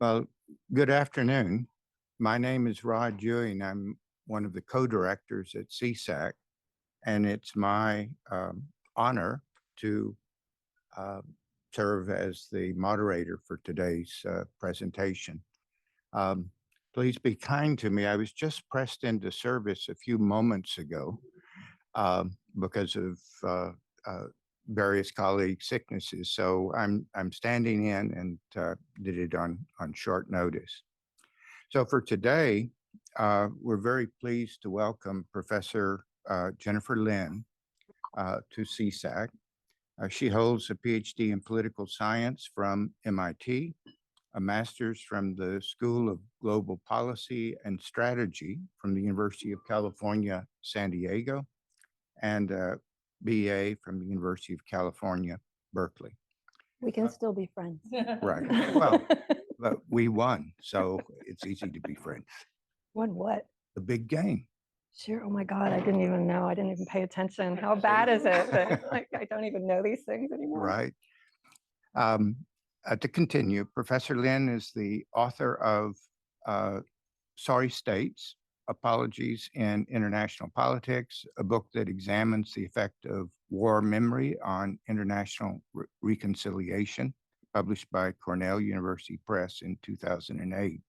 Well, good afternoon. My name is Rod Dewey, and I'm one of the co-directors at CSAC, and it's my honor to uh, serve as the moderator for today's presentation. Um, Please be kind to me. I was just pressed into service a few moments ago because of uh, various colleague sicknesses. So I'm standing in and did it on short notice. So for today, we're very pleased to welcome Professor Jennifer Lin to CSAC. She holds a PhD in political science from MIT, a master's from the School of Global Policy and Strategy from the University of California, San Diego, and a BA from the University of California, Berkeley. We can still be friends. Right. Well, but we won, so it's easy to be friends. Won what? The big game. Sure. Oh my God, I didn't even know. I didn't even pay attention. How bad is it that I don't even know these things anymore? Right. To continue, Professor Lin is the author of Sorry States, Apologies in International Politics, a book that examines the effect of war memory on international reconciliation, published by Cornell University Press in 2008.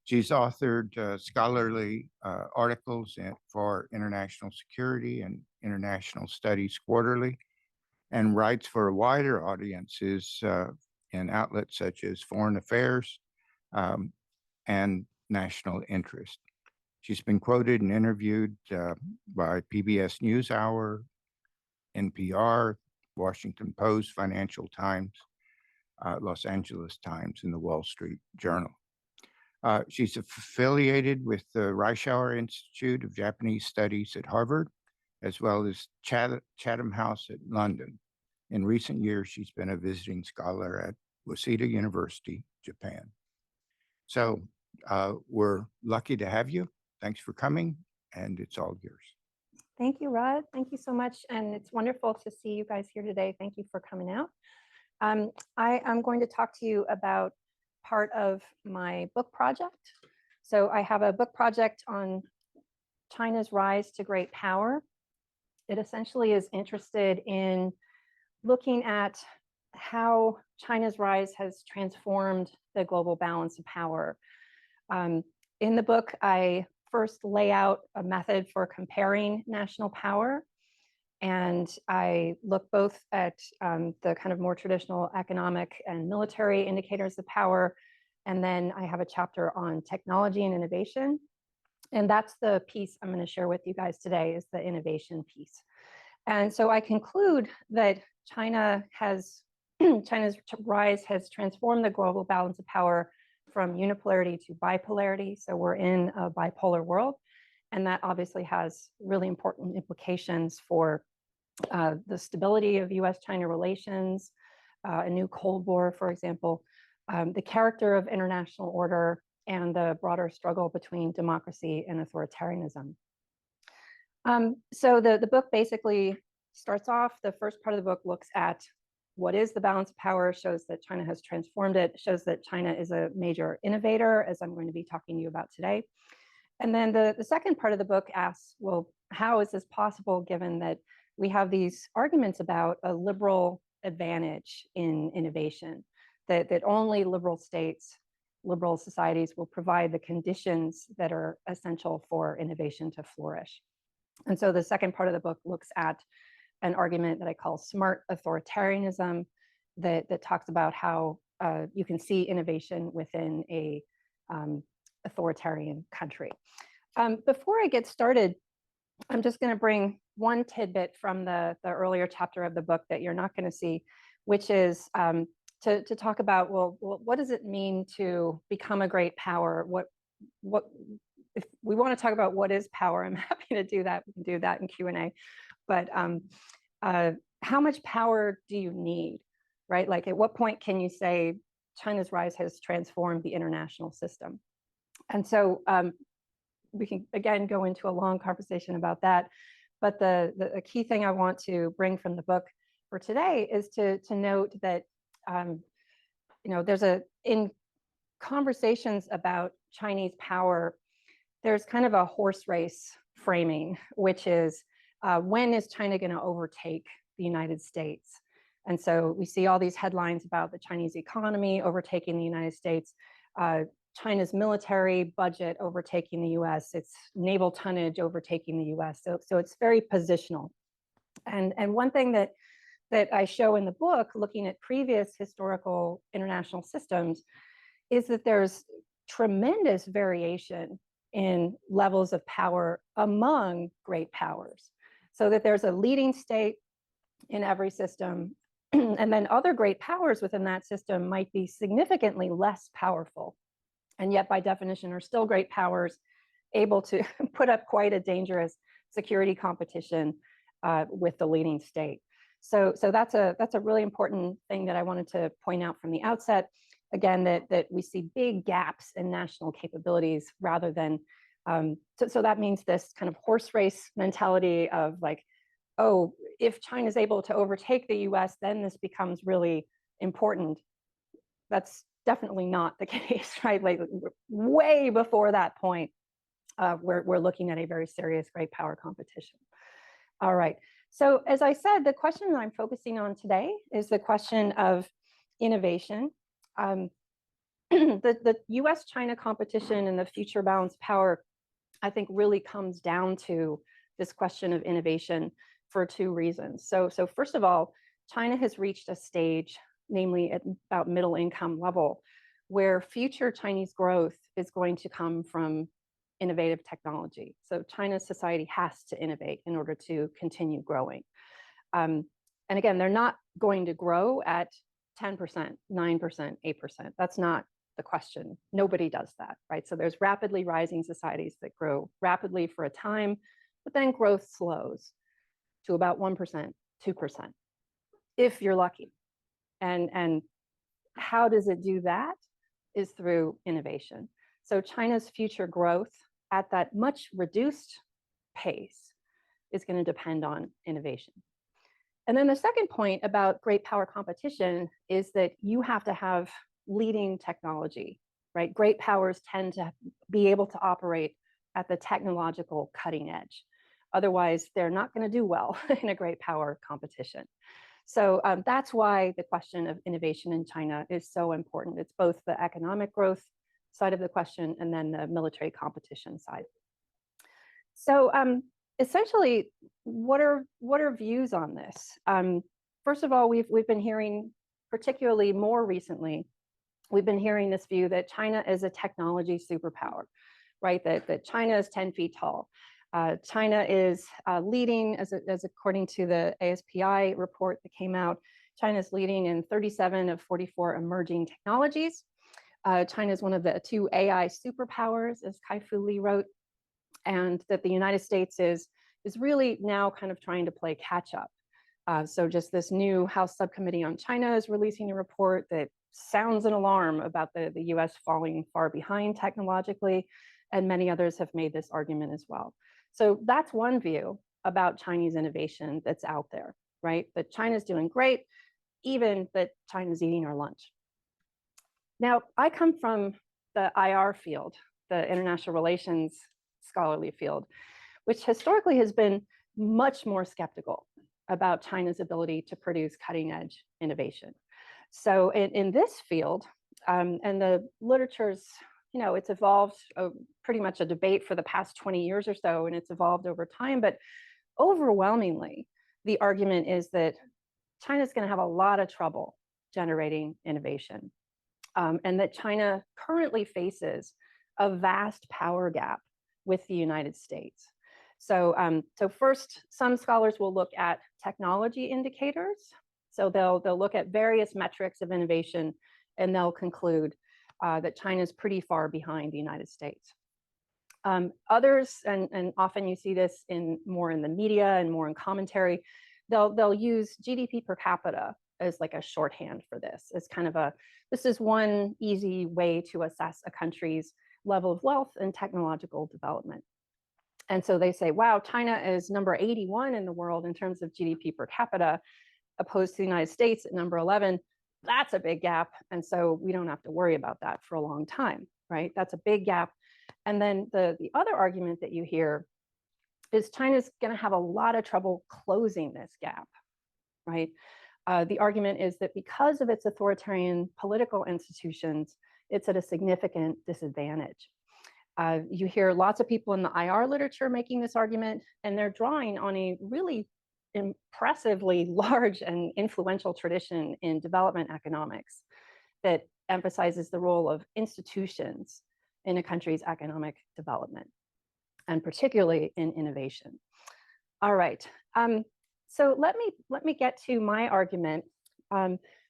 She's authored scholarly articles for International Security and International Studies Quarterly, and writes for wider audiences in outlets such as Foreign Affairs and National Interest. She's been quoted and interviewed by PBS NewsHour, NPR, Washington Post, Financial Times, Los Angeles Times, and the Wall Street Journal. She's affiliated with the Reischauer Institute of Japanese Studies at Harvard, as well as Chatham House at London. In recent years, she's been a visiting scholar at Waseda University, Japan. So we're lucky to have you. Thanks for coming, and it's all yours. Thank you, Rod. Thank you so much. And it's wonderful to see you guys here today. Thank you for coming out. I am going to talk to you about part of my book project. So I have a book project on China's rise to great power. It essentially is interested in looking at how China's rise has transformed the global balance of power. In the book, I first lay out a method for comparing national power. And I look both at the kind of more traditional economic and military indicators of power. And then I have a chapter on technology and innovation. And that's the piece I'm going to share with you guys today, is the innovation piece. And so I conclude that China's rise has transformed the global balance of power from unipolarity to bipolarity. So we're in a bipolar world. And that obviously has really important implications for the stability of US-China relations, a new Cold War, for example, the character of international order, and the broader struggle between democracy and authoritarianism. So the book basically starts off, the first part of the book looks at what is the balance of power, shows that China has transformed it, shows that China is a major innovator, as I'm going to be talking to you about today. And then the second part of the book asks, well, how is this possible given that we have these arguments about a liberal advantage in innovation, that only liberal states, liberal societies will provide the conditions that are essential for innovation to flourish. And so the second part of the book looks at an argument that I call smart authoritarianism, that talks about how you can see innovation within a authoritarian country. Before I get started, I'm just going to bring one tidbit from the earlier chapter of the book that you're not going to see, which is to talk about, well, what does it mean to become a great power? What if we want to talk about what is power, I'm happy to do that. We can do that in Q&A. But how much power do you need, right? Like at what point can you say China's rise has transformed the international system? And so we can, again, go into a long conversation about that. But the key thing I want to bring from the book for today is to note that, there's in conversations about Chinese power, there's kind of a horse race framing, which is when is China going to overtake the United States? And so we see all these headlines about the Chinese economy overtaking the United States, China's military budget overtaking the US, its naval tonnage overtaking the US. So it's very positional. And one thing that I show in the book, looking at previous historical international systems, is that there's tremendous variation in levels of power among great powers. So that there's a leading state in every system, and then other great powers within that system might be significantly less powerful, and yet by definition are still great powers, able to put up quite a dangerous security competition with the leading state. So that's a really important thing that I wanted to point out from the outset. Again, that we see big gaps in national capabilities rather than, so that means this kind of horse race mentality of like, oh, if China's able to overtake the US, then this becomes really important. That's definitely not the case, right? Like way before that point, we're looking at a very serious great power competition. All right. So as I said, the question that I'm focusing on today is the question of innovation. The US-China competition and the future balance of power, I think, really comes down to this question of innovation for two reasons. So first of all, China has reached a stage, namely at about middle income level, where future Chinese growth is going to come from innovative technology. So China's society has to innovate in order to continue growing. And again, they're not going to grow at 10%, 9%, 8%. That's not the question. Nobody does that, right? So there's rapidly rising societies that grow rapidly for a time, but then growth slows to about 1%, 2%, if you're lucky. And how does it do that? Is through innovation. So China's future growth at that much reduced pace is going to depend on innovation. And then the second point about great power competition is that you have to have leading technology, right? Great powers tend to be able to operate at the technological cutting edge. Otherwise, they're not going to do well in a great power competition. So that's why the question of innovation in China is so important. It's both the economic growth side of the question and then the military competition side. So essentially, what are views on this? First of all, we've been hearing, particularly more recently, we've been hearing this view that China is a technology superpower, right? That China is 10 feet tall. China is leading, as according to the ASPI report that came out, China is leading in 37 of 44 emerging technologies. China is one of the 2 AI superpowers, as Kai-Fu Lee wrote, and that the United States is really now kind of trying to play catch up. So just this new House Subcommittee on China is releasing a report that sounds an alarm about the US falling far behind technologically, and many others have made this argument as well. So that's one view about Chinese innovation that's out there, right? That China's doing great, even that China's eating our lunch. Now, I come from the IR field, the international relations scholarly field, which historically has been much more skeptical about China's ability to produce cutting edge innovation. So in this field, and the literature's, it's evolved pretty much a debate for the past 20 years or so, and it's evolved over time, but overwhelmingly, the argument is that China's going to have a lot of trouble generating innovation, and that China currently faces a vast power gap with the United States. So first, some scholars will look at technology indicators. So they'll look at various metrics of innovation, and they'll conclude that China is pretty far behind the United States. Others, and often you see this more in the media and more in commentary, they'll use GDP per capita as like a shorthand for this. It's kind of this is one easy way to assess a country's level of wealth and technological development. And so they say, wow, China is number 81 in the world in terms of GDP per capita, opposed to the United States at number 11. That's a big gap. And so we don't have to worry about that for a long time, right? That's a big gap. And then the other argument that you hear is China's going to have a lot of trouble closing this gap, right? The argument is that because of its authoritarian political institutions, it's at a significant disadvantage. You hear lots of people in the IR literature making this argument, and they're drawing on a really impressively large and influential tradition in development economics that emphasizes the role of institutions in a country's economic development, and particularly in innovation. All right. So let me get to my argument,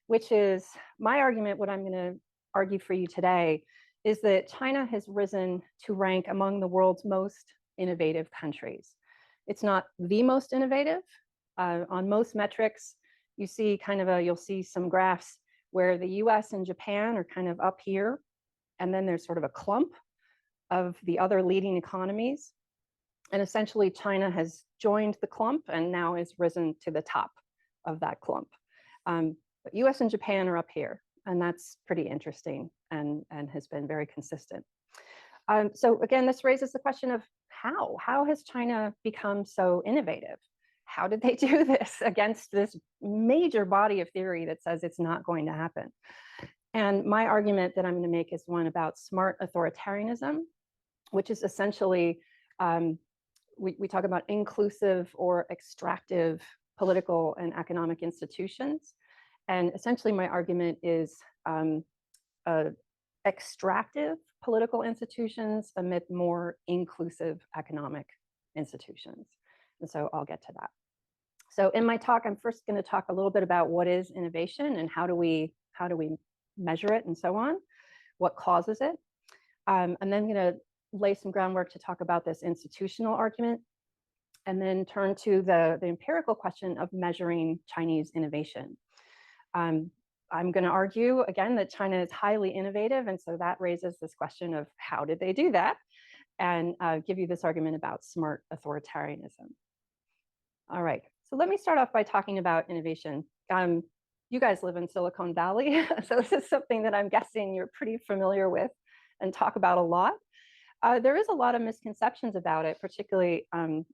which is my argument. What I'm going to argue for you today is that China has risen to rank among the world's most innovative countries. It's not the most innovative. On most metrics, you see you'll see some graphs where the US and Japan are kind of up here, and then there's sort of a clump of the other leading economies. And essentially, China has joined the clump and now is risen to the top of that clump. But US and Japan are up here, and that's pretty interesting and has been very consistent. So again, this raises the question of how has China become so innovative? How did they do this against this major body of theory that says it's not going to happen? And my argument that I'm going to make is one about smart authoritarianism, which is essentially, we talk about inclusive or extractive political and economic institutions. And essentially my argument is extractive political institutions amid more inclusive economic institutions. And so I'll get to that. So in my talk, I'm first going to talk a little bit about what is innovation and how do we measure it and so on, what causes it. And then I'm going to lay some groundwork to talk about this institutional argument, and then turn to the empirical question of measuring Chinese innovation. I'm going to argue again that China is highly innovative, and so that raises this question of how did they do that, and give you this argument about smart authoritarianism. All right, so let me start off by talking about innovation. You guys live in Silicon Valley, so this is something that I'm guessing you're pretty familiar with and talk about a lot. There is a lot of misconceptions about it, particularly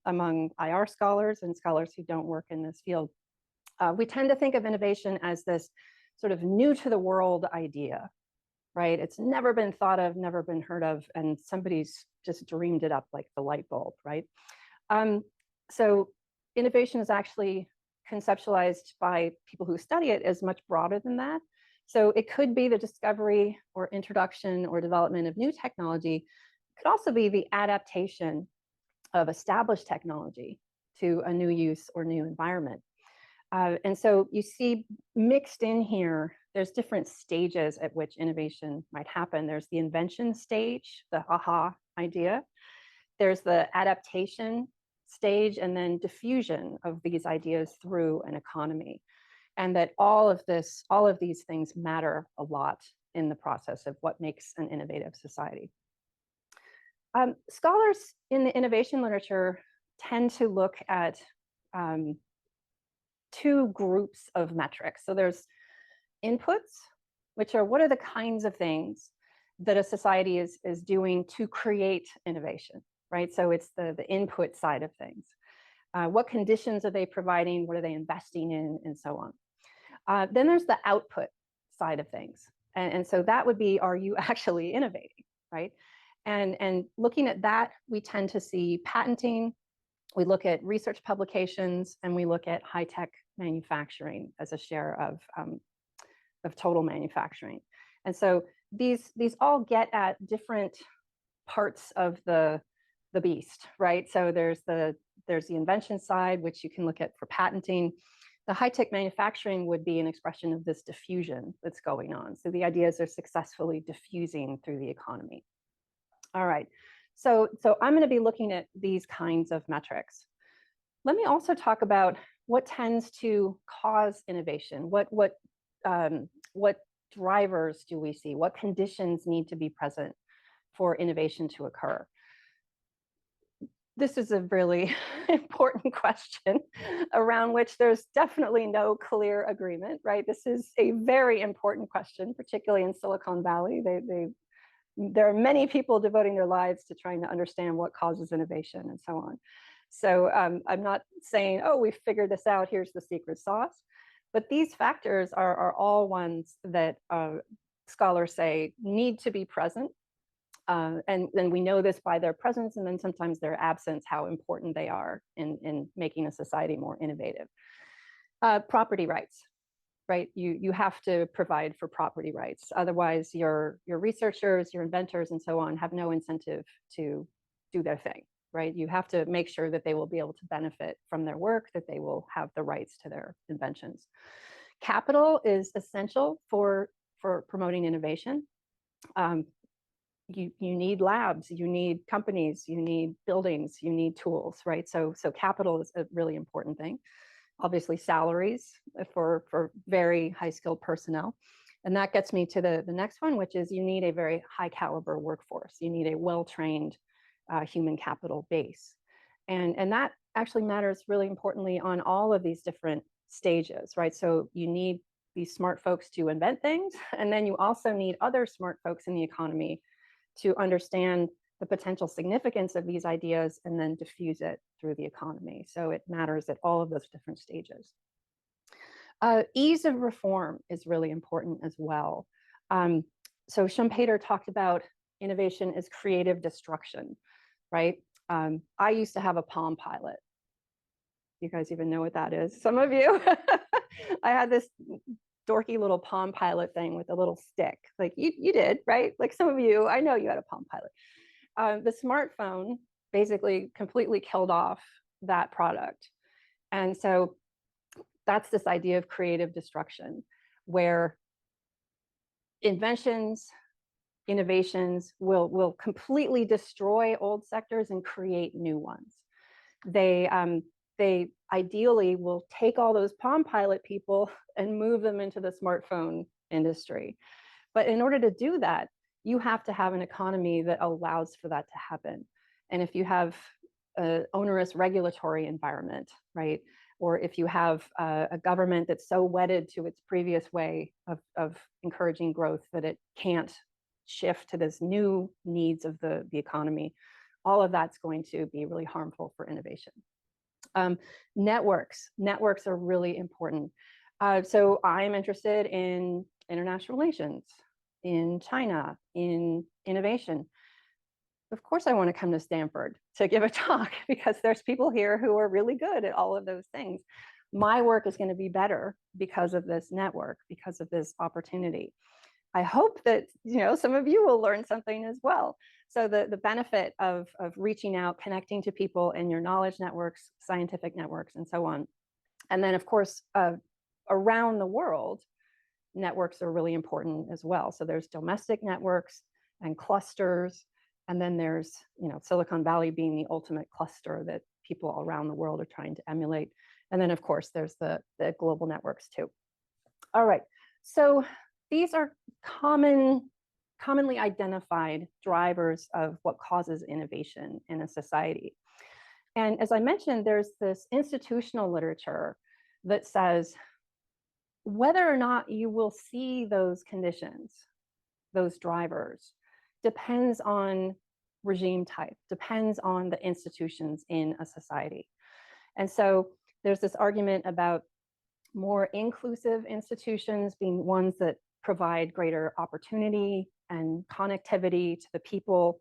among IR scholars and scholars who don't work in this field. We tend to think of innovation as this sort of new to the world idea, right? It's never been thought of, never been heard of, and somebody's just dreamed it up like the light bulb, right? So innovation is actually conceptualized by people who study it as much broader than that. So it could be the discovery or introduction or development of new technology. It could also be the adaptation of established technology to a new use or new environment. And so you see mixed in here, there's different stages at which innovation might happen. There's the invention stage, the aha idea. There's the adaptation stage, and then diffusion of these ideas through an economy. And that all of these things matter a lot in the process of what makes an innovative society. Scholars in the innovation literature tend to look at two groups of metrics. So there's inputs, which are what are the kinds of things that a society is doing to create innovation, right? So it's the input side of things. What conditions are they providing? What are they investing in? And so on. Then there's the output side of things. And so that would be, are you actually innovating, right? And looking at that, we tend to see patenting, we look at research publications, and we look at high-tech manufacturing as a share of total manufacturing. And so these all get at different parts of the beast, right? So there's the invention side, which you can look at for patenting. The high-tech manufacturing would be an expression of this diffusion that's going on. So the ideas are successfully diffusing through the economy. All right, so I'm going to be looking at these kinds of metrics. Let me also talk about what tends to cause innovation. What drivers do we see? What conditions need to be present for innovation to occur? This is a really important question around which there's definitely no clear agreement, right? This is a very important question, particularly in Silicon Valley. There are many people devoting their lives to trying to understand what causes innovation and so on. So I'm not saying, oh, we figured this out, here's the secret sauce. But these factors are all ones that scholars say need to be present. And then we know this by their presence and then sometimes their absence, how important they are in making a society more innovative. Property rights, right? You have to provide for property rights. Otherwise, your researchers, your inventors, and so on have no incentive to do their thing, right? You have to make sure that they will be able to benefit from their work, that they will have the rights to their inventions. Capital is essential for promoting innovation. You need labs, you need companies, you need buildings, you need tools, right? So capital is a really important thing. Obviously, salaries for very high skilled personnel. And that gets me to the next one, which is you need a very high caliber workforce. You need a well-trained human capital base. And that actually matters really importantly on all of these different stages, right? So you need these smart folks to invent things, and then you also need other smart folks in the economy to understand the potential significance of these ideas and then diffuse it through the economy. So it matters at all of those different stages. Ease of reform is really important as well. So Schumpeter talked about innovation as creative destruction, right? I used to have a Palm Pilot. You guys even know what that is? Some of you. I had this dorky little Palm Pilot thing with a little stick. Like you did, right? Like some of you, I know you had a Palm Pilot. The smartphone basically completely killed off that product. And so that's this idea of creative destruction, where inventions, innovations will completely destroy old sectors and create new ones. They ideally will take all those Palm Pilot people and move them into the smartphone industry. But in order to do that, you have to have an economy that allows for that to happen. And if you have an onerous regulatory environment, right? Or if you have a government that's so wedded to its previous way of encouraging growth that it can't shift to this new needs of the economy, all of that's going to be really harmful for innovation. Networks are really important. So I'm interested in international relations, in China, in innovation. Of course, I want to come to Stanford to give a talk because there's people here who are really good at all of those things. My work is going to be better because of this network, because of this opportunity. I hope that some of you will learn something as well. So the benefit of reaching out, connecting to people in your knowledge networks, scientific networks, and so on. And then, of course, around the world, networks are really important as well. So there's domestic networks and clusters. And then there's, Silicon Valley being the ultimate cluster that people around the world are trying to emulate. And then, of course, there's the global networks too. All right. So these are commonly identified drivers of what causes innovation in a society. And as I mentioned, there's this institutional literature that says whether or not you will see those conditions, those drivers, depends on regime type, depends on the institutions in a society. And so there's this argument about more inclusive institutions being ones that provide greater opportunity and connectivity to the people,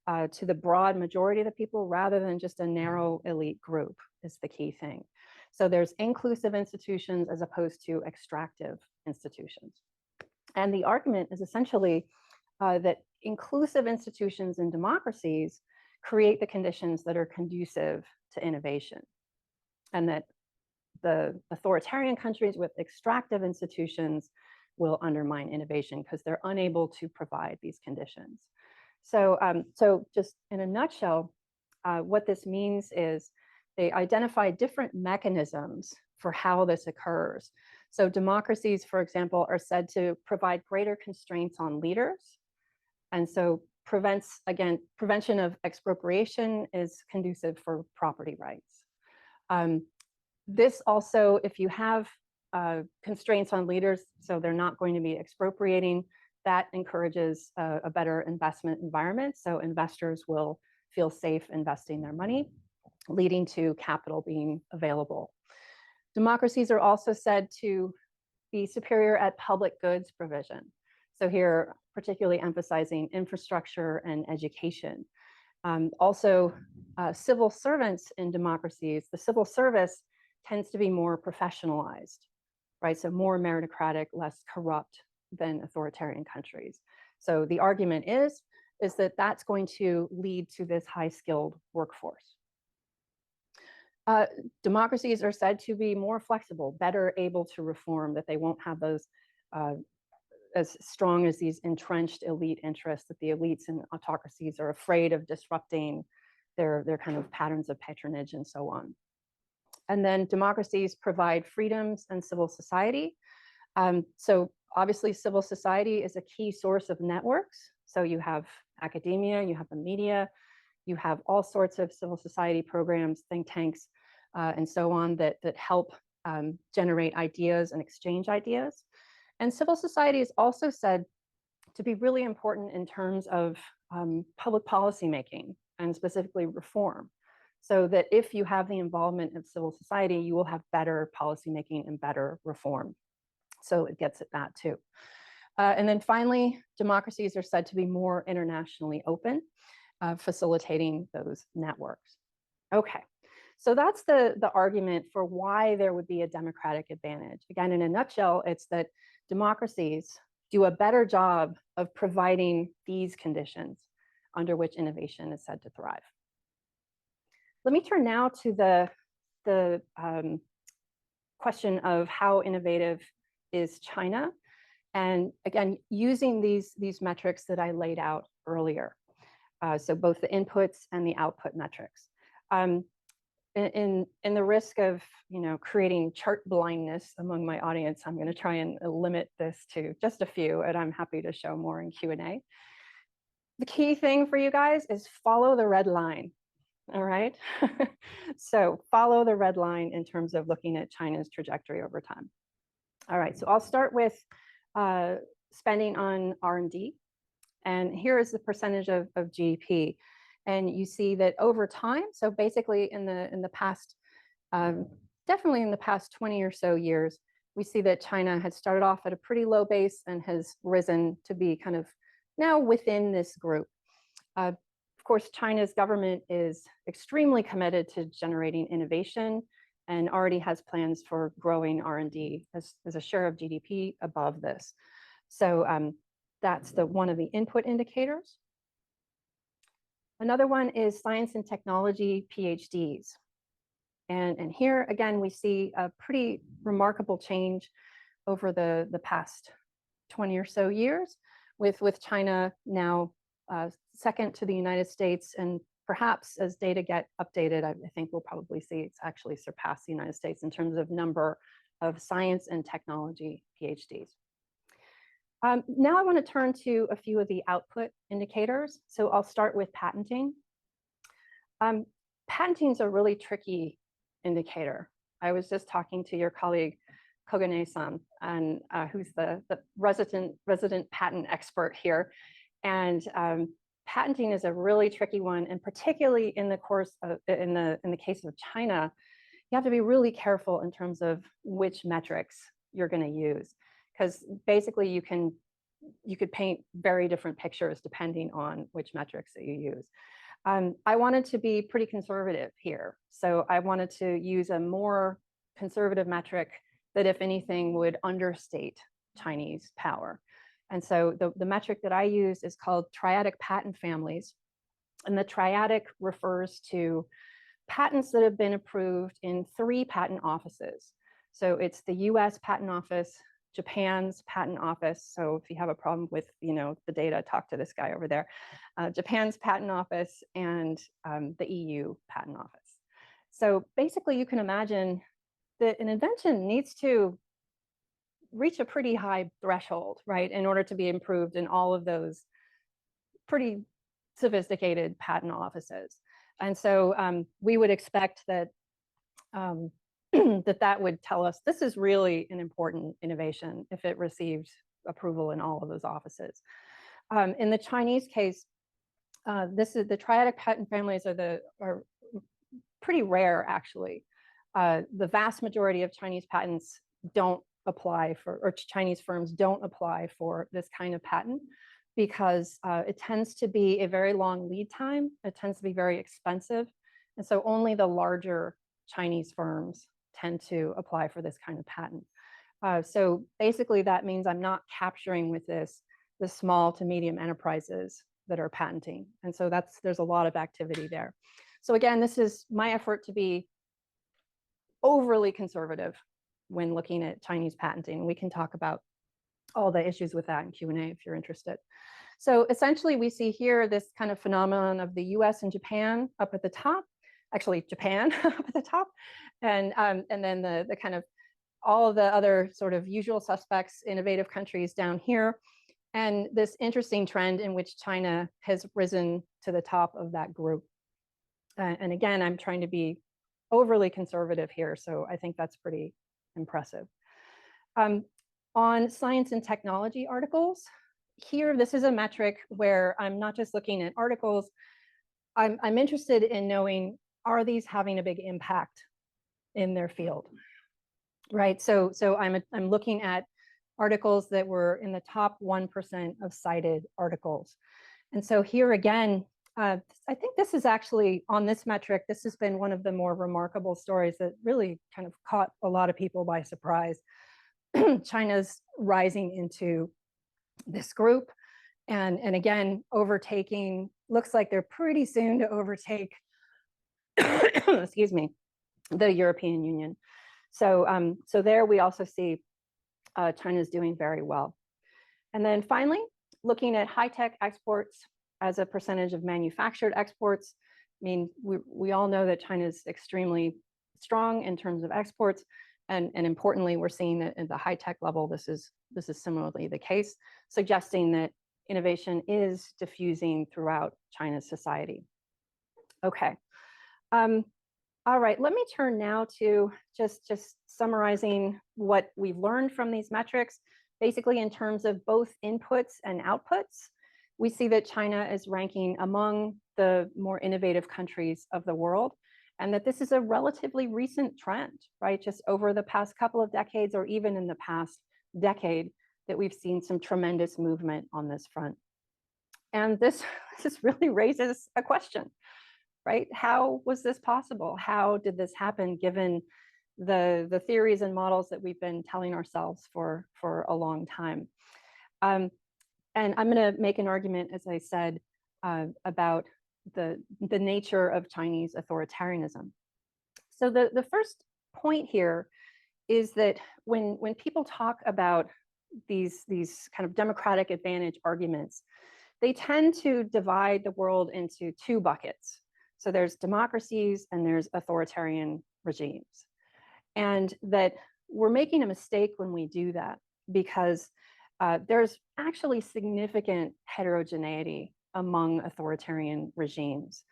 to the broad majority of the people, rather than just a narrow elite group is the key thing. So there's inclusive institutions as opposed to extractive institutions. And the argument is essentially that inclusive institutions and democracies create the conditions that are conducive to innovation, and that the authoritarian countries with extractive institutions will undermine innovation because they're unable to provide these conditions. So, so just in a nutshell, what this means is they identify different mechanisms for how this occurs. So democracies, for example, are said to provide greater constraints on leaders. And so prevention of expropriation is conducive for property rights. This also, if you have constraints on leaders, so they're not going to be expropriating, that encourages a better investment environment. So investors will feel safe investing their money, leading to capital being available. Democracies are also said to be superior at public goods provision. So here, particularly emphasizing infrastructure and education. Also, civil servants in democracies, the civil service tends to be more professionalized, right? So more meritocratic, less corrupt than authoritarian countries. So the argument is that that's going to lead to this high-skilled workforce. Democracies are said to be more flexible, better able to reform, that they won't have those as strong as these entrenched elite interests, that the elites in autocracies are afraid of disrupting their kind of patterns of patronage and so on. And then democracies provide freedoms and civil society. So obviously civil society is a key source of networks. So you have academia, you have the media, you have all sorts of civil society programs, think tanks, and so on that help generate ideas and exchange ideas. And civil society is also said to be really important in terms of public policy making and specifically reform. So that if you have the involvement of civil society, you will have better policy making and better reform. So it gets at that too. And then finally, democracies are said to be more internationally open, facilitating those networks. Okay, so that's the argument for why there would be a democratic advantage. Again, in a nutshell, it's that democracies do a better job of providing these conditions under which innovation is said to thrive. Let me turn now to the question of how innovative is China. And again, using these metrics that I laid out earlier. So both the inputs and the output metrics. In the risk of creating chart blindness among my audience, I'm going to try and limit this to just a few, and I'm happy to show more in Q&A. The key thing for you guys is follow the red line. All right. So follow the red line in terms of looking at China's trajectory over time. All right. So I'll start with spending on R&D. And here is the percentage of GDP. And you see that over time, so basically in the past, definitely in the past 20 or so years, we see that China had started off at a pretty low base and has risen to be kind of now within this group. Of course, China's government is extremely committed to generating innovation and already has plans for growing R&D as a share of GDP above this. So that's one of the input indicators. Another one is science and technology PhDs. And here, again, we see a pretty remarkable change over the past 20 or so years, with China now second to the United States, and perhaps as data get updated, I think we'll probably see it's actually surpassed the United States in terms of number of science and technology PhDs. Now I want to turn to a few of the output indicators. So I'll start with patenting. Patenting is a really tricky indicator. I was just talking to your colleague, Kogane-san, and who's the resident patent expert here. And patenting is a really tricky one, and particularly in the case of China, you have to be really careful in terms of which metrics you're going to use, because basically you could paint very different pictures depending on which metrics that you use. I wanted to be pretty conservative here, so I wanted to use a more conservative metric that, if anything, would understate Chinese power. And so the metric that I use is called triadic patent families. And the triadic refers to patents that have been approved in 3 patent offices. So it's the US Patent Office, Japan's Patent Office. So if you have a problem with the data, talk to this guy over there. Japan's Patent Office and the EU Patent Office. So basically you can imagine that an invention needs to reach a pretty high threshold, right, in order to be improved in all of those pretty sophisticated patent offices. And so we would expect that that would tell us this is really an important innovation if it received approval in all of those offices. In the Chinese case, this is the triadic patent families are pretty rare, actually. The vast majority of Chinese patents don't apply for, or Chinese firms don't apply for this kind of patent because it tends to be a very long lead time. It tends to be very expensive. And so only the larger Chinese firms tend to apply for this kind of patent. So basically that means I'm not capturing with this the small to medium enterprises that are patenting. And so there's a lot of activity there. So again, this is my effort to be overly conservative when looking at Chinese patenting. We can talk about all the issues with that in Q&A if you're interested. So essentially we see here this kind of phenomenon of the US and Japan up at the top, actually Japan up at the top, and then the kind of all of the other sort of usual suspects, innovative countries down here, and this interesting trend in which China has risen to the top of that group. And again, I'm trying to be overly conservative here, so I think that's pretty impressive. On science and technology articles, here, this is a metric where I'm not just looking at articles, I'm interested in knowing, are these having a big impact in their field, right? So I'm looking at articles that were in the top 1% of cited articles. And so here again, I think this is actually, on this metric, this has been one of the more remarkable stories that really kind of caught a lot of people by surprise. China's rising into this group. And again, overtaking, looks like they're pretty soon to overtake, excuse me, the European Union. So, so there we also see China's doing very well. And then finally, looking at high-tech exports as a percentage of manufactured exports. I mean, we all know that China is extremely strong in terms of exports. And importantly, we're seeing that at the high-tech level, this is similarly the case, suggesting that innovation is diffusing throughout China's society. Okay. All right, let me turn now to just summarizing what we've learned from these metrics. Basically, in terms of both inputs and outputs, we see that China is ranking among the more innovative countries of the world, and that this is a relatively recent trend, right? Just over the past couple of decades, or even in the past decade, that we've seen some tremendous movement on this front. And this really raises a question, right? How was this possible? How did this happen, given the theories and models that we've been telling ourselves for a long time? And I'm going to make an argument, as I said, about the nature of Chinese authoritarianism. So the first point here is that when people talk about these kind of democratic advantage arguments, they tend to divide the world into two buckets. So there's democracies and there's authoritarian regimes. And that we're making a mistake when we do that, because there's actually significant heterogeneity among authoritarian regimes.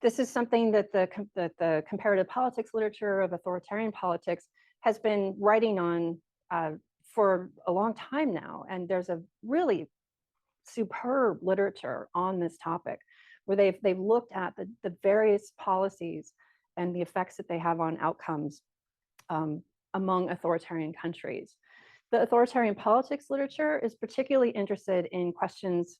This is something that the comparative politics literature of authoritarian politics has been writing on for a long time now. And there's a really superb literature on this topic, where they've looked at the various policies and the effects that they have on outcomes among authoritarian countries. The authoritarian politics literature is particularly interested in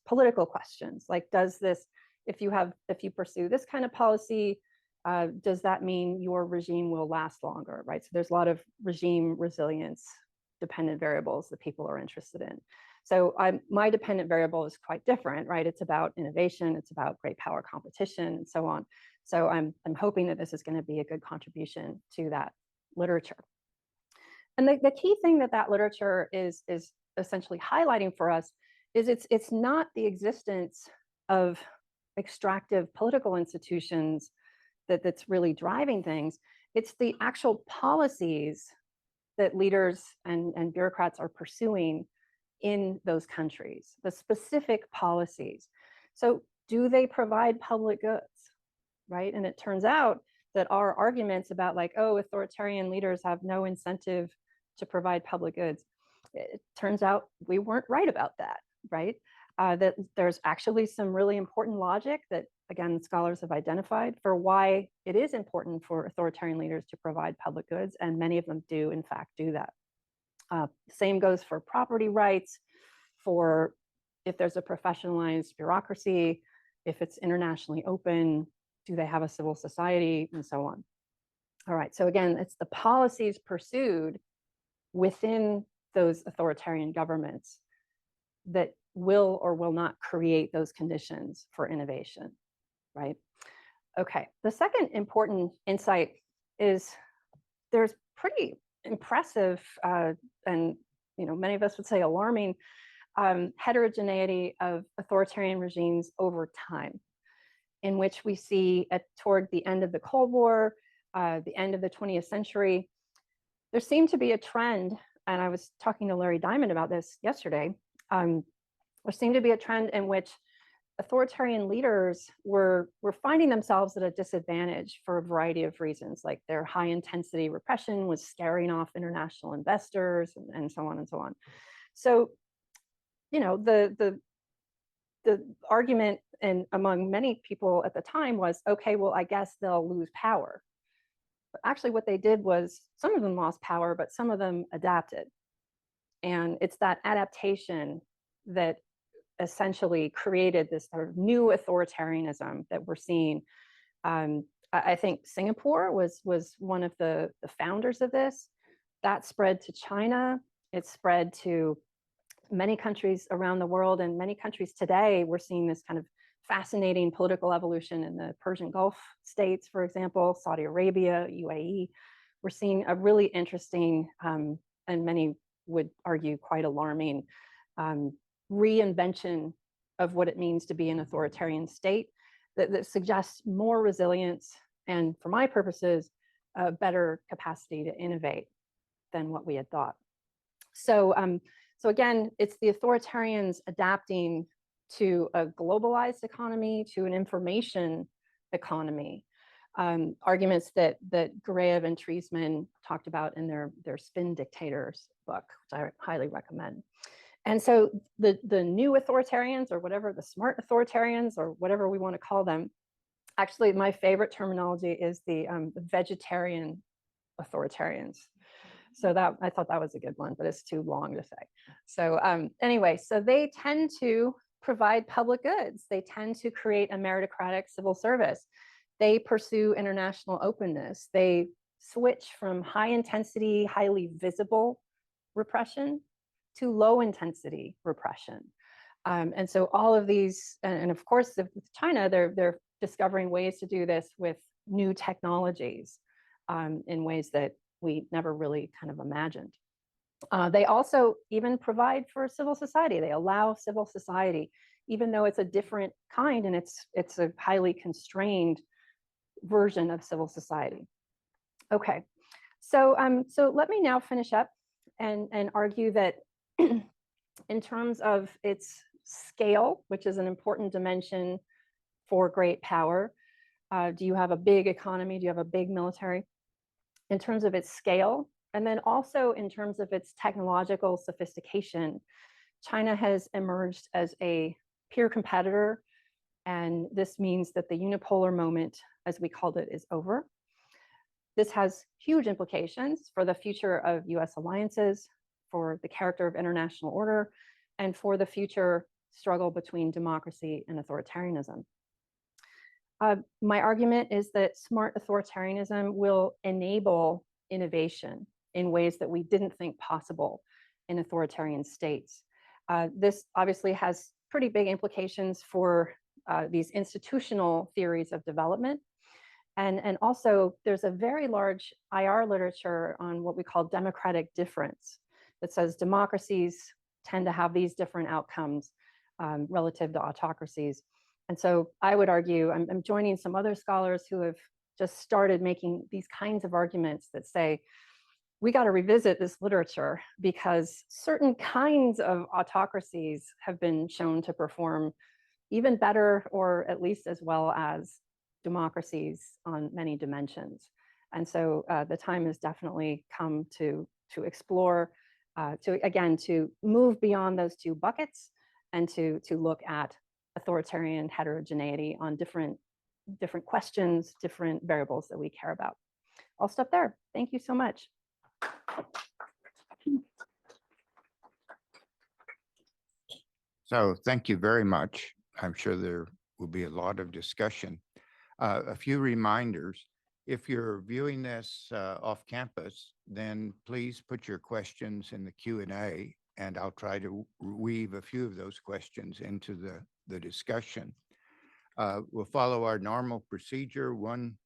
political questions, like, does this, if you pursue this kind of policy, does that mean your regime will last longer, right? So there's a lot of regime resilience dependent variables that people are interested in. So my dependent variable is quite different, right? It's about innovation, it's about great power competition, and so on. So I'm hoping that this is going to be a good contribution to that literature. And the key thing that literature is essentially highlighting for us is it's not the existence of extractive political institutions that's really driving things. It's the actual policies that leaders and bureaucrats are pursuing in those countries, the specific policies. So do they provide public goods, right? And it turns out that our arguments about like, oh, authoritarian leaders have no incentive to provide public goods, it turns out we weren't right about that, right? That there's actually some really important logic that, again, scholars have identified for why it is important for authoritarian leaders to provide public goods, and many of them do, in fact, do that. Same goes for property rights, for if there's a professionalized bureaucracy, if it's internationally open, do they have a civil society, and so on. All right, so again, it's the policies pursued within those authoritarian governments that will or will not create those conditions for innovation, right? Okay, the second important insight is there's pretty impressive and many of us would say alarming heterogeneity of authoritarian regimes over time, in which we see toward the end of the Cold War, the end of the 20th century, there seemed to be a trend, and I was talking to Larry Diamond about this yesterday, there seemed to be a trend in which authoritarian leaders were finding themselves at a disadvantage for a variety of reasons, like their high intensity repression was scaring off international investors and so on and so on. So, the argument and among many people at the time was, okay, well, I guess they'll lose power. But actually what they did was some of them lost power, but some of them adapted. And it's that adaptation that essentially created this sort of new authoritarianism that we're seeing. I think Singapore was one of the founders of this. That spread to China. It spread to many countries around the world, and many countries today, we're seeing this kind of fascinating political evolution in the Persian Gulf states, for example, Saudi Arabia, UAE. We're seeing a really interesting, and many would argue quite alarming, reinvention of what it means to be an authoritarian state that suggests more resilience and, for my purposes, a better capacity to innovate than what we had thought. So again, it's the authoritarians adapting to a globalized economy, to an information economy. Arguments that Graev and Treisman talked about in their Spin Dictators book, which I highly recommend. And so the new authoritarians, or whatever, the smart authoritarians, or whatever we want to call them, actually my favorite terminology is the vegetarian authoritarians. So that, I thought that was a good one, but it's too long to say. So anyway, so they tend to provide public goods. They tend to create a meritocratic civil service. They pursue international openness. They switch from high intensity, highly visible repression to low intensity repression. And so all of these, and of course, with China, they're discovering ways to do this with new technologies in ways that we never really kind of imagined. They also even provide for civil society. They allow civil society, even though it's a different kind and it's a highly constrained version of civil society. Okay, so let me now finish up and argue that in terms of its scale, which is an important dimension for great power, do you have a big economy? Do you have a big military? In terms of its scale, and then also in terms of its technological sophistication, China has emerged as a peer competitor, and this means that the unipolar moment, as we called it, is over. This has huge implications for the future of US alliances, for the character of international order, and for the future struggle between democracy and authoritarianism. My argument is that smart authoritarianism will enable innovation in ways that we didn't think possible in authoritarian states. This obviously has pretty big implications for these institutional theories of development. And also, there's a very large IR literature on what we call democratic difference that says democracies tend to have these different outcomes relative to autocracies. And so I would argue, I'm joining some other scholars who have just started making these kinds of arguments that say, we got to revisit this literature because certain kinds of autocracies have been shown to perform even better, or at least as well as democracies on many dimensions. And so the time has definitely come to explore, to move beyond those two buckets and to look at authoritarian heterogeneity on different questions, different variables that we care about. I'll stop there. Thank you so much. So thank you very much. I'm sure there will be a lot of discussion. A few reminders. If you're viewing this off campus, then please put your questions in the Q&A, and I'll try to weave a few of those questions into the discussion. We'll follow our normal procedure: one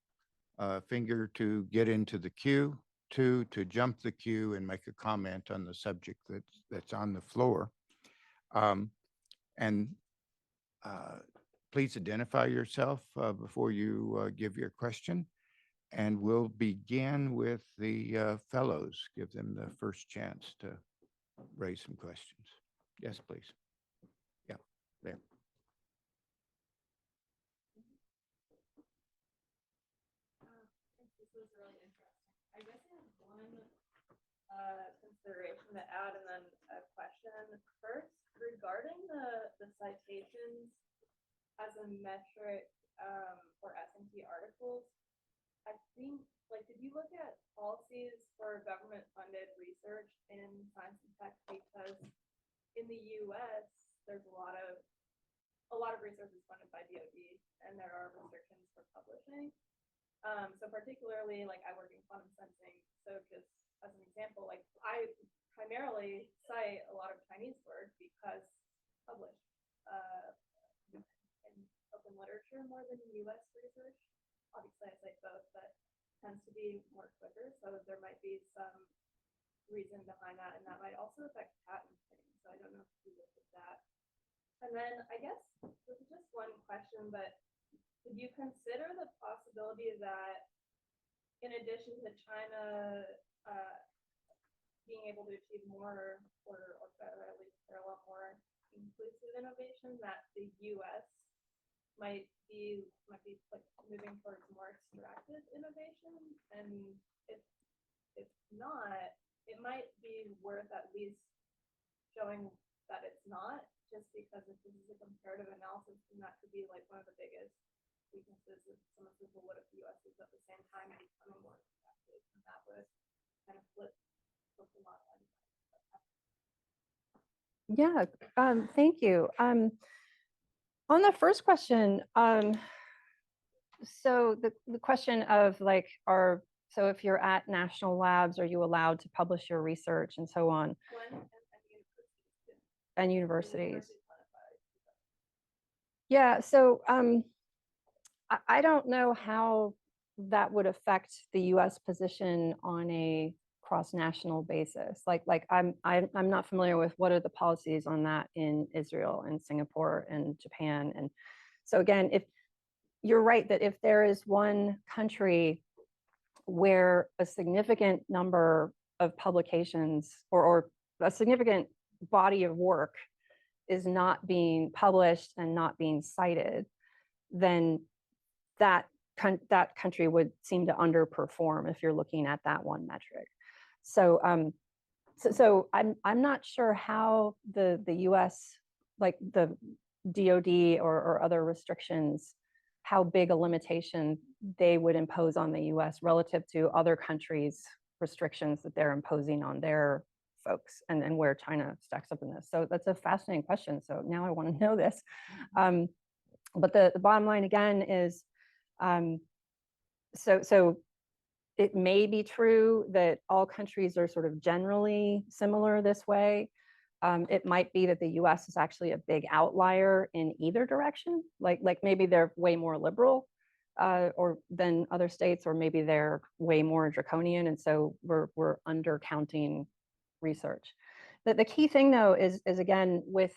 finger to get into the queue, two to jump the queue and make a comment on the subject that's on the floor. Please identify yourself before you give your question. And we'll begin with the fellows, give them the first chance to raise some questions. Yes, please. Yeah, there. This was really interesting. I guess I have one consideration to add and then a question. First, regarding the citations as a metric for S&P articles, I think, like, did you look at policies for government-funded research in science and tech? Because in the U.S., there's a lot of research is funded by DoD, and there are restrictions for publishing. So particularly, like, I work in quantum sensing, so just as an example, like, I primarily cite a lot of Chinese work because published in open literature more than U.S. research. Obviously, I cite both, but tends to be more quicker, so there might be some reason behind that, and that might also affect patenting. So I don't know if you looked at that. And then I guess this is just one question, but would you consider the possibility that, in addition to China being able to achieve more or at least parallel more inclusive innovation, that the U.S. might be like moving towards more extractive innovation? And if not, it might be worth at least showing that it's not, just because if this is a comparative analysis, then that could be like one of the biggest weaknesses of some of people. What if the U.S. is at the same time becoming more extractive, and that would kind of flip the model? Yeah, thank you. On the first question, so the question of like, so if you're at national labs, are you allowed to publish your research and so on? And universities. Yeah, so I don't know how that would affect the U.S. position on a cross-national basis. Like I'm not familiar with what are the policies on that in Israel and Singapore and Japan. And so again, if you're right that if there is one country where a significant number of publications or a significant body of work is not being published and not being cited, then that country would seem to underperform if you're looking at that one metric. So so I'm not sure how the US, like the DoD or other restrictions, how big a limitation they would impose on the US relative to other countries' restrictions that they're imposing on their folks, and where China stacks up in this. So that's a fascinating question. So now I want to know this. But the bottom line again is, so it may be true that all countries are sort of generally similar this way. It might be that the US is actually a big outlier in either direction. Like maybe they're way more liberal or than other states, or maybe they're way more draconian. And so we're undercounting research. The key thing though is again, with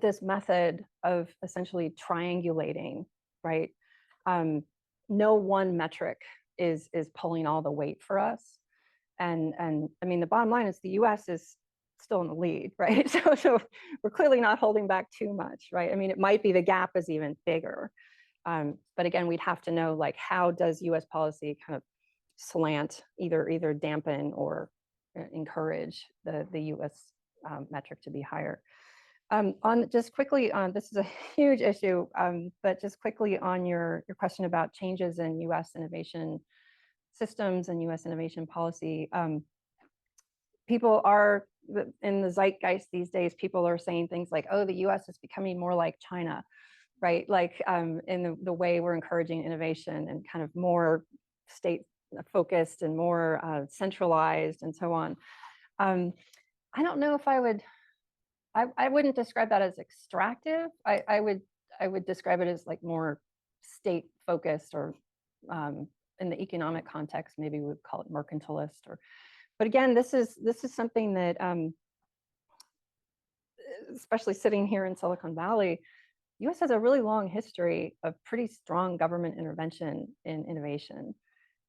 this method of essentially triangulating, right? No one metric is pulling all the weight for us. And I mean, the bottom line is the US is still in the lead, right? So we're clearly not holding back too much, right? I mean, it might be the gap is even bigger. But again, we'd have to know, like, how does US policy kind of slant, either dampen or encourage the US metric to be higher. On just quickly on, this is a huge issue, but just quickly on your question about changes in US innovation systems and US innovation policy. People are in the zeitgeist these days, people are saying things like, oh, the US is becoming more like China, right? Like in the way we're encouraging innovation and kind of more state focused and more centralized and so on. I don't know if I wouldn't describe that as extractive. I would describe it as like more state focused, or in the economic context, maybe we would call it mercantilist. But again, this is something that, especially sitting here in Silicon Valley, US has a really long history of pretty strong government intervention in innovation,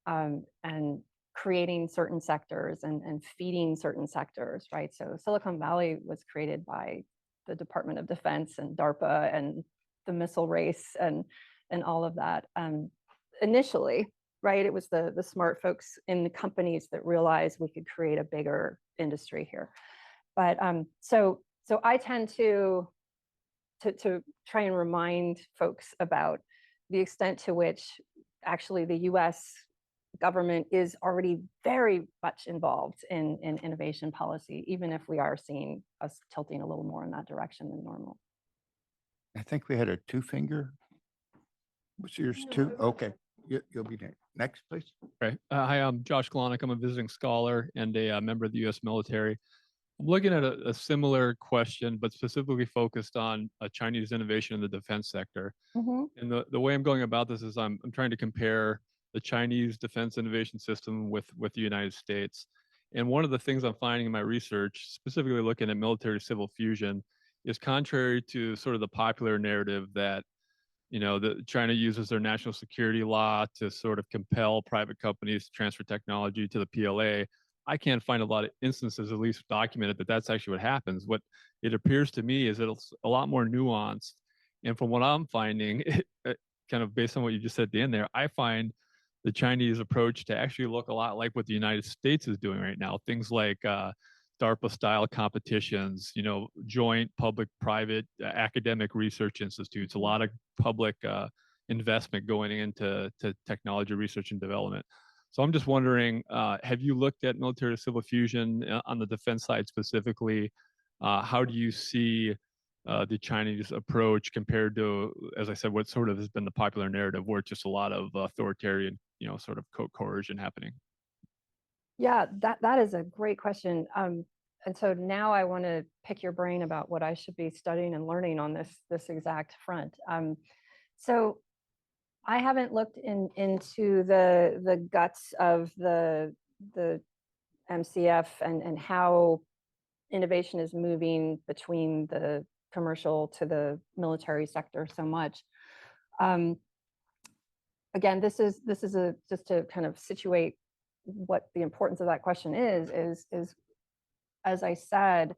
and creating certain sectors and feeding certain sectors, right? So Silicon Valley was created by the Department of Defense and DARPA and the missile race and all of that. Initially, right, it was the smart folks in the companies that realized we could create a bigger industry here. But so I tend to try and remind folks about the extent to which actually the US government is already very much involved in innovation policy, even if we are seeing us tilting a little more in that direction than normal. I think we had a two-finger. Was yours two? Okay, you'll be next. Next, please. Right. Hi, I'm Josh Glonick. I'm a visiting scholar and a member of the U.S. military. I'm looking at a similar question, but specifically focused on Chinese innovation in the defense sector. Mm-hmm. And the way I'm going about this is I'm trying to compare the Chinese defense innovation system with the United States. And one of the things I'm finding in my research, specifically looking at military-civil fusion, is contrary to sort of the popular narrative that, you know, that China uses their national security law to sort of compel private companies to transfer technology to the PLA. I can't find a lot of instances, at least documented, that that's actually what happens. What it appears to me is it's a lot more nuanced. And from what I'm finding, kind of based on what you just said at the end there, I find the Chinese approach to actually look a lot like what the United States is doing right now. Things like DARPA-style competitions, you know, joint public-private academic research institutes, a lot of public investment going into technology research and development. So I'm just wondering, have you looked at military-civil fusion on the defense side specifically? How do you see the Chinese approach compared to, as I said, what sort of has been the popular narrative, where it's just a lot of authoritarian, you know, sort of coercion happening? Yeah, that is a great question. And so now I want to pick your brain about what I should be studying and learning on this exact front. So I haven't looked into the guts of the MCF and how innovation is moving between the commercial to the military sector so much. Again, this is just to kind of situate what the importance of that question is as I said,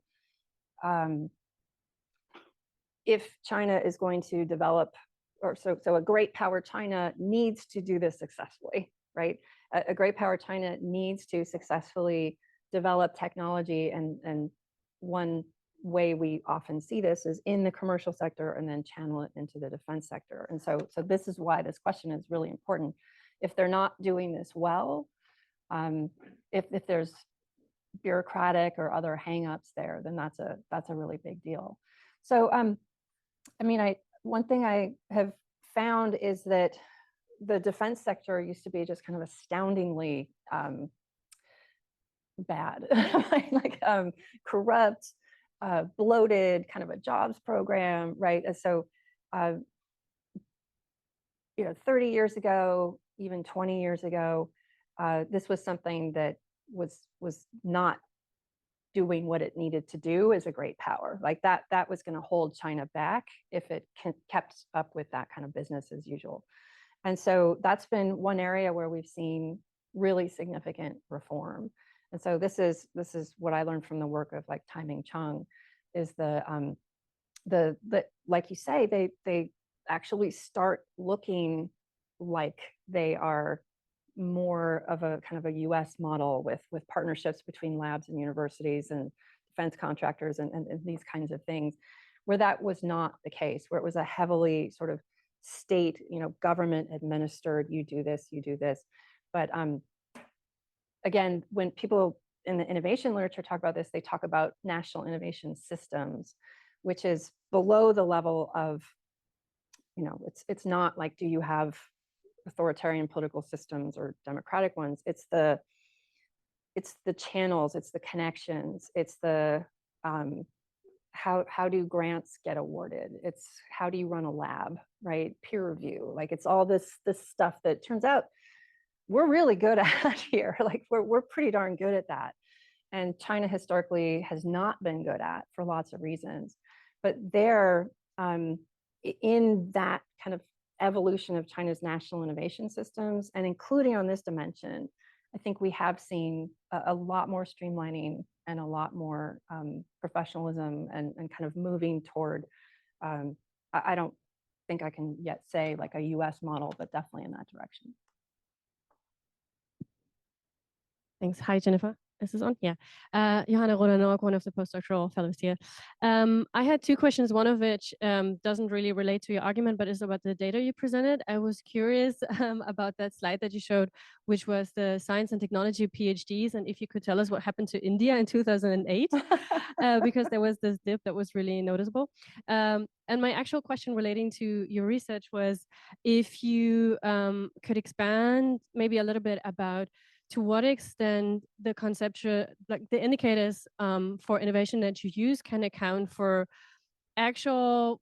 if China is going to develop, or so a great power China needs to do this successfully, right? A great power China needs to successfully develop technology, and one way we often see this is in the commercial sector and then channel it into the defense sector. And so this is why this question is really important. If they're not doing this well, if there's bureaucratic or other hangups there, then that's a really big deal. So I mean, one thing I have found is that the defense sector used to be just kind of astoundingly bad, like corrupt, bloated, kind of a jobs program, right? And so, you know, 30 years ago, even 20 years ago, this was something that was not doing what it needed to do as a great power. Like that was going to hold China back if it kept up with that kind of business as usual. And so that's been one area where we've seen really significant reform. And so this is what I learned from the work of like Taiming Chung, is the like you say, they actually start looking like they are more of a kind of a US model with partnerships between labs and universities and defense contractors and these kinds of things, where that was not the case, where it was a heavily sort of state, government administered, you do this. But again, when people in the innovation literature talk about this, they talk about national innovation systems, which is below the level of, it's not like, do you have authoritarian political systems or democratic ones? It's the channels, it's the connections, it's the how do grants get awarded? It's how do you run a lab, right? Peer review, like it's all this stuff that turns out we're really good at here. Like we're pretty darn good at that. And China historically has not been good at, for lots of reasons. But they're in that kind of evolution of China's national innovation systems, and including on this dimension, I think we have seen a lot more streamlining and a lot more professionalism and kind of moving toward, I don't think I can yet say like a US model, but definitely in that direction. Thanks. Hi, Jennifer. Is this on? Yeah. Johanna Rodanorg, one of the postdoctoral fellows here. I had two questions, one of which doesn't really relate to your argument, but is about the data you presented. I was curious about that slide that you showed, which was the science and technology PhDs, and if you could tell us what happened to India in 2008, because there was this dip that was really noticeable. And my actual question relating to your research was if you could expand maybe a little bit about to what extent the conceptual, like the indicators for innovation that you use can account for actual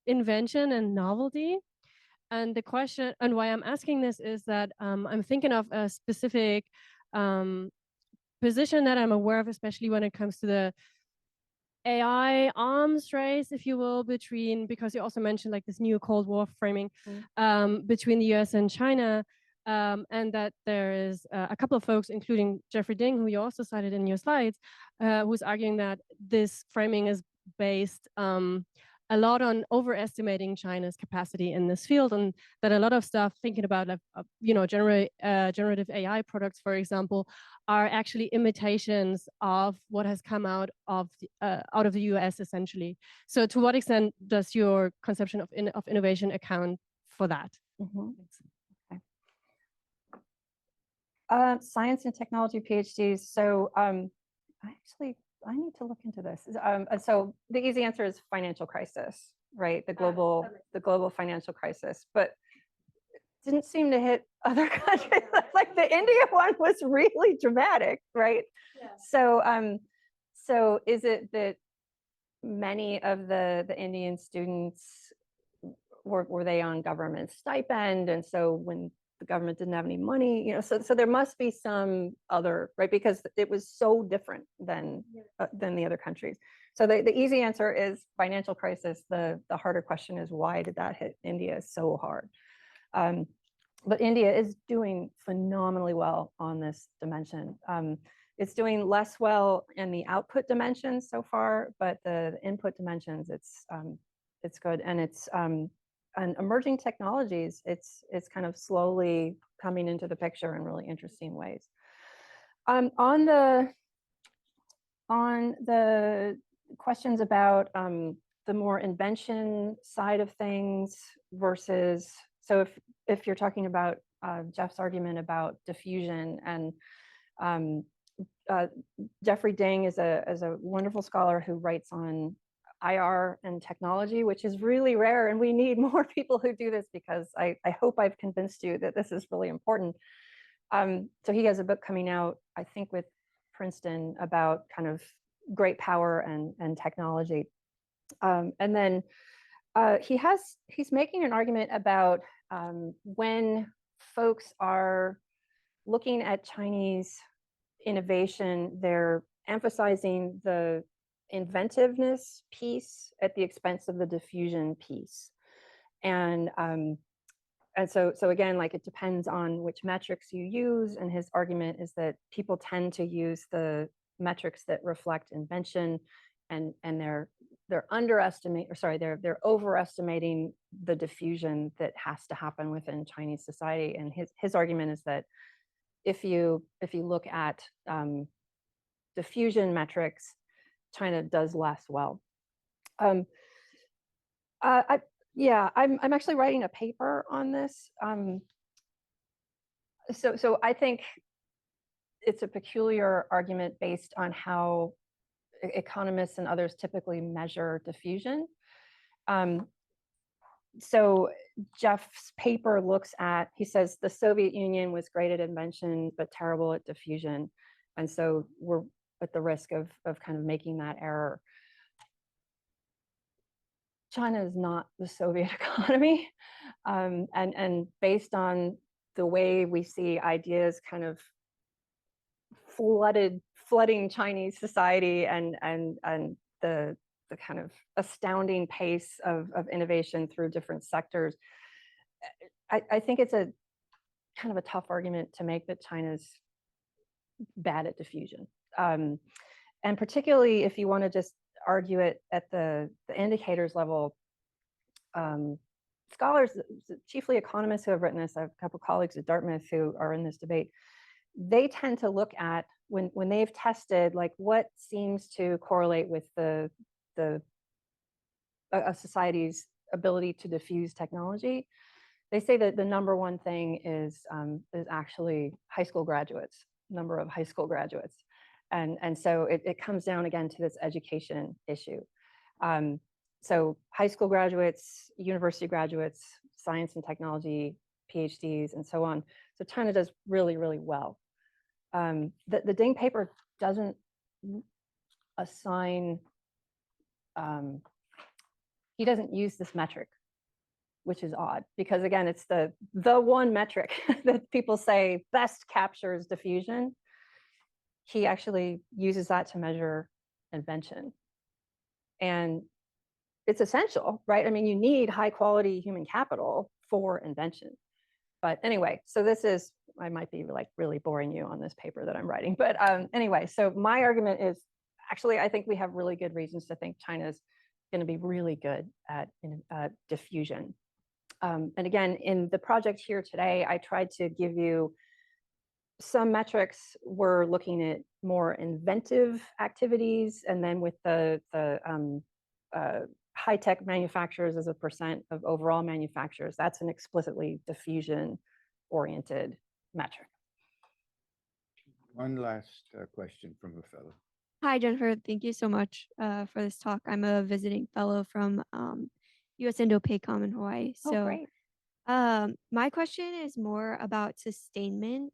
invention and novelty. And the question, and why I'm asking this is that I'm thinking of a specific position that I'm aware of, especially when it comes to the AI arms race, if you will, between, because you also mentioned like this new Cold War framing between the US and China. And that there is a couple of folks, including Jeffrey Ding, who you also cited in your slides, who's arguing that this framing is based a lot on overestimating China's capacity in this field, and that a lot of stuff thinking about, like, generative AI products, for example, are actually imitations of what has come out of the US, essentially. So, to what extent does your conception of innovation account for that? Mm-hmm. Science and technology PhDs. So I need to look into this. So the easy answer is financial crisis, right? The global financial crisis, but it didn't seem to hit other countries. Like the India one was really dramatic, right? Yeah. So is it that many of the Indian students were they on government stipend, and so when the government didn't have any money, so there must be some other, right? Because it was so different than the other countries. So the easy answer is financial crisis. The harder question is, why did that hit India so hard? But India is doing phenomenally well on this dimension. It's doing less well in the output dimensions so far, but the input dimensions, it's good, and it's and emerging technologies, it's kind of slowly coming into the picture in really interesting ways. On the questions about the more invention side of things versus, so if you're talking about Jeff's argument about diffusion, and Jeffrey Ding is a wonderful scholar who writes on IR and technology, which is really rare, and we need more people who do this, because I hope I've convinced you that this is really important. So he has a book coming out, I think, with Princeton about kind of great power and technology. And then he's making an argument about when folks are looking at Chinese innovation, they're emphasizing the inventiveness piece at the expense of the diffusion piece. And and so again, like it depends on which metrics you use. And his argument is that people tend to use the metrics that reflect invention, and they're overestimating the diffusion that has to happen within Chinese society. And his argument is that if you look at diffusion metrics, China does less well. I'm actually writing a paper on this. So I think it's a peculiar argument based on how economists and others typically measure diffusion. So Jeff's paper looks at, he says the Soviet Union was great at invention, but terrible at diffusion. And so we're at the risk of kind of making that error. China is not the Soviet economy. And based on the way we see ideas kind of flooding Chinese society, and the kind of astounding pace of innovation through different sectors, I think it's a kind of a tough argument to make that China's bad at diffusion. And particularly if you want to just argue it at the indicators level, scholars, chiefly economists who have written this, I have a couple colleagues at Dartmouth who are in this debate, they tend to look at when they've tested like what seems to correlate with a society's ability to diffuse technology. They say that the number one thing is actually high school graduates, number of high school graduates. And so it comes down again to this education issue. So high school graduates, university graduates, science and technology, PhDs, and so on. So China does really, really well. The Ding paper doesn't assign, he doesn't use this metric, which is odd, because again, it's the one metric that people say best captures diffusion. He actually uses that to measure invention. And it's essential, right? I mean, you need high quality human capital for invention. But anyway, so this is, I might be like really boring you on this paper that I'm writing. But anyway, so my argument is actually, I think we have really good reasons to think China's going to be really good at diffusion. And again, in the project here today, I tried to give you some metrics. We're looking at more inventive activities, and then with the high-tech manufacturers as a percent of overall manufacturers, that's an explicitly diffusion-oriented metric. One last question from a fellow. Hi, Jennifer. Thank you so much for this talk. I'm a visiting fellow from US Indo-PACOM in Hawaii. So great. my question is more about sustainment.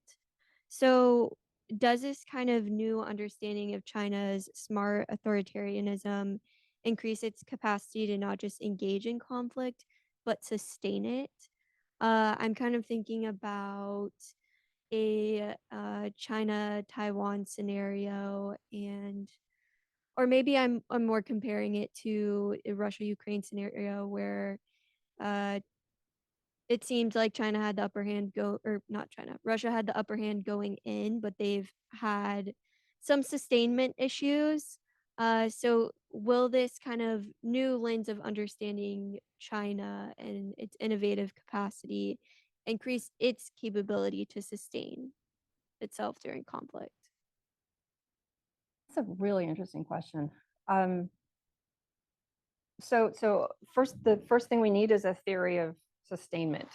So does this kind of new understanding of China's smart authoritarianism increase its capacity to not just engage in conflict, but sustain it? I'm kind of thinking about a China-Taiwan scenario, or maybe I'm more comparing it to a Russia-Ukraine scenario where it seemed like China had the upper hand Russia had the upper hand going in, but they've had some sustainment issues. So will this kind of new lens of understanding China and its innovative capacity increase its capability to sustain itself during conflict? That's a really interesting question. So the first thing we need is a theory of sustainment,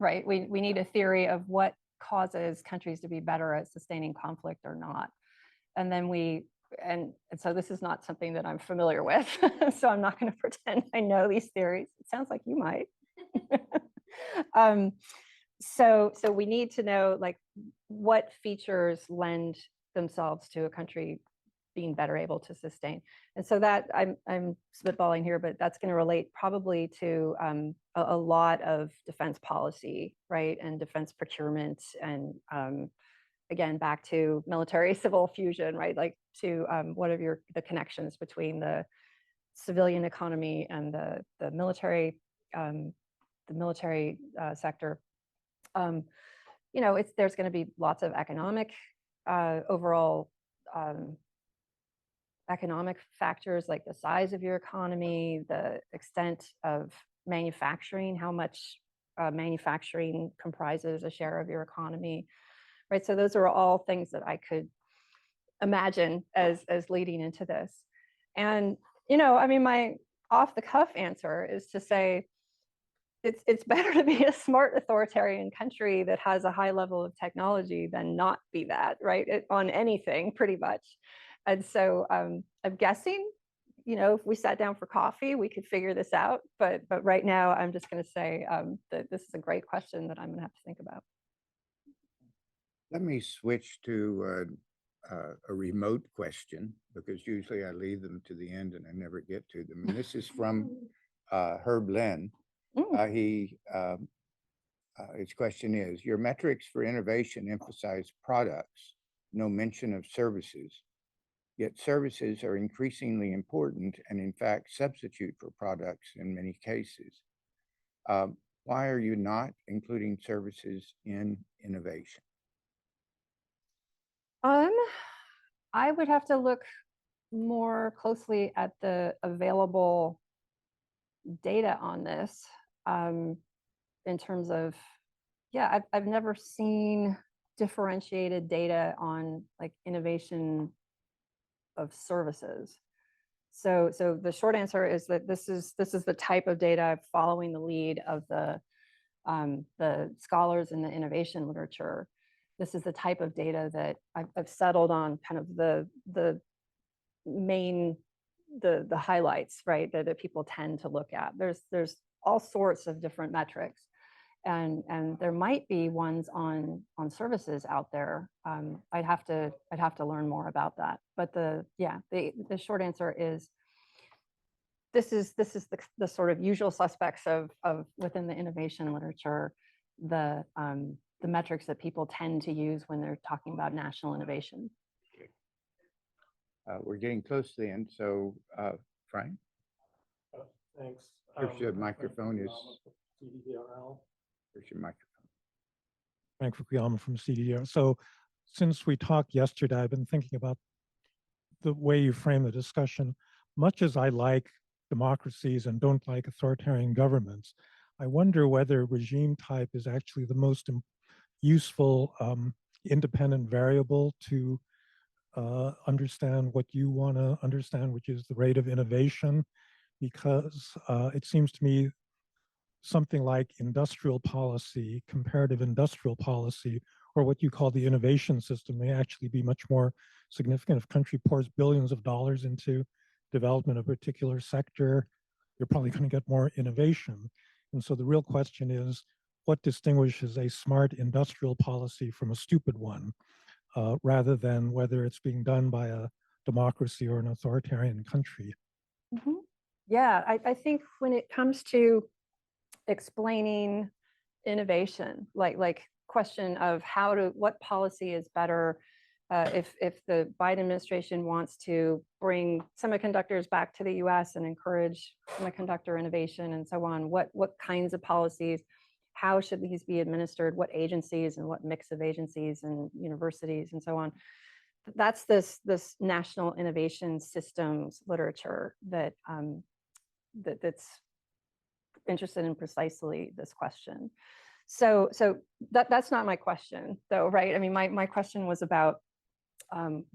right? We need a theory of what causes countries to be better at sustaining conflict or not. And then and so this is not something that I'm familiar with, so I'm not going to pretend I know these theories. It sounds like you might. So we need to know like what features lend themselves to a country being better able to sustain. And so that I'm spitballing here, but that's going to relate probably to a lot of defense policy, right? And defense procurement, and again, back to military civil fusion, right? Like to what are the connections between the civilian economy and the military military sector, you know, there's going to be lots of economic overall economic factors like the size of your economy, the extent of manufacturing, how much manufacturing comprises a share of your economy, right? So those are all things that I could imagine as leading into this. And, you know, I mean, my off the cuff answer is to say, it's better to be a smart authoritarian country that has a high level of technology than not be that, right? On anything, pretty much. And so I'm guessing, you know, if we sat down for coffee, we could figure this out. But right now, I'm just going to say that this is a great question that I'm going to have to think about. Let me switch to a remote question, because usually I leave them to the end and I never get to them. And this is from Herb Lynn. His question is, your metrics for innovation emphasize products, no mention of services. Yet services are increasingly important and in fact substitute for products in many cases. Why are you not including services in innovation? I would have to look more closely at the available data on this in terms of, yeah, I've never seen differentiated data on like innovation of services. So the short answer is that this is the type of data following the lead of the scholars in the innovation literature. This is the type of data that I've settled on, kind of the main the highlights, right, that people tend to look at. There's all sorts of different metrics, and there might be ones on services out there. I'd have to learn more about that. But the short answer is this is the sort of usual suspects of within the innovation literature, the metrics that people tend to use when they're talking about national innovation. We're getting close to the end, so Frank? Thanks. Here's your microphone is. CDDRL. Here's your microphone. Frank Fukuyama from CDDRL. So since we talked yesterday, I've been thinking about the way you frame the discussion. Much as I like democracies and don't like authoritarian governments, I wonder whether regime type is actually the most useful independent variable to understand what you want to understand, which is the rate of innovation, because it seems to me something like industrial policy, comparative industrial policy, or what you call the innovation system may actually be much more significant. If a country pours billions of dollars into development of a particular sector, you're probably going to get more innovation. And so the real question is, what distinguishes a smart industrial policy from a stupid one? Rather than whether it's being done by a democracy or an authoritarian country. Mm-hmm. Yeah, I think when it comes to explaining innovation, like question of what policy is better if the Biden administration wants to bring semiconductors back to the US and encourage semiconductor innovation and so on, what kinds of policies, how should these be administered, what agencies and what mix of agencies and universities and so on. That's this national innovation systems literature that's interested in precisely this question. So that's not my question though, right? I mean, my question was about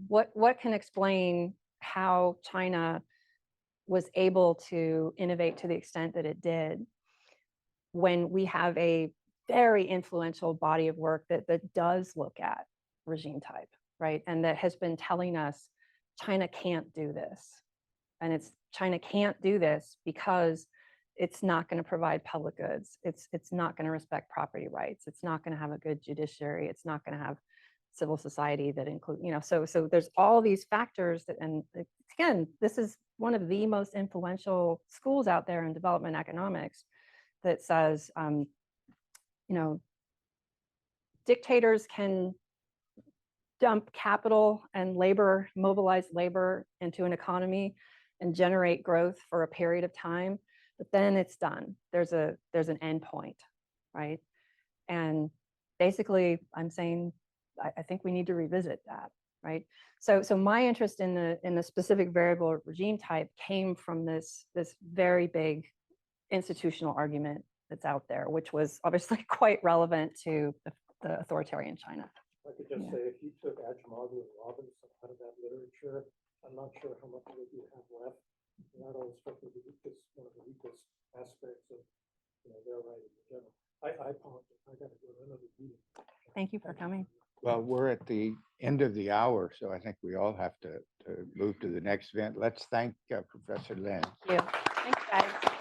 what can explain how China was able to innovate to the extent that it did, when we have a very influential body of work that does look at regime type, right? And that has been telling us China can't do this. And China can't do this because it's not going to provide public goods. It's not going to respect property rights. It's not going to have a good judiciary. It's not going to have civil society that include, so there's all these factors that, and again, this is one of the most influential schools out there in development economics that says, dictators can dump capital and labor, mobilize labor into an economy and generate growth for a period of time. but then it's done. There's an end point, right? And basically, I'm saying I think we need to revisit that, right? So my interest in the specific variable regime type came from this very big institutional argument that's out there, which was obviously quite relevant to the authoritarian China. I could just say, if you took Acemoglu and Robinson out of that literature, I'm not sure how much of it you have left. And that always struck me as one of the weakest aspects of their writing in general. I apologize. I got to go to another meeting. Thank you for coming. Well, we're at the end of the hour, so I think we all have to move to the next event. Let's thank Professor Lin. Thank you. Thanks, guys.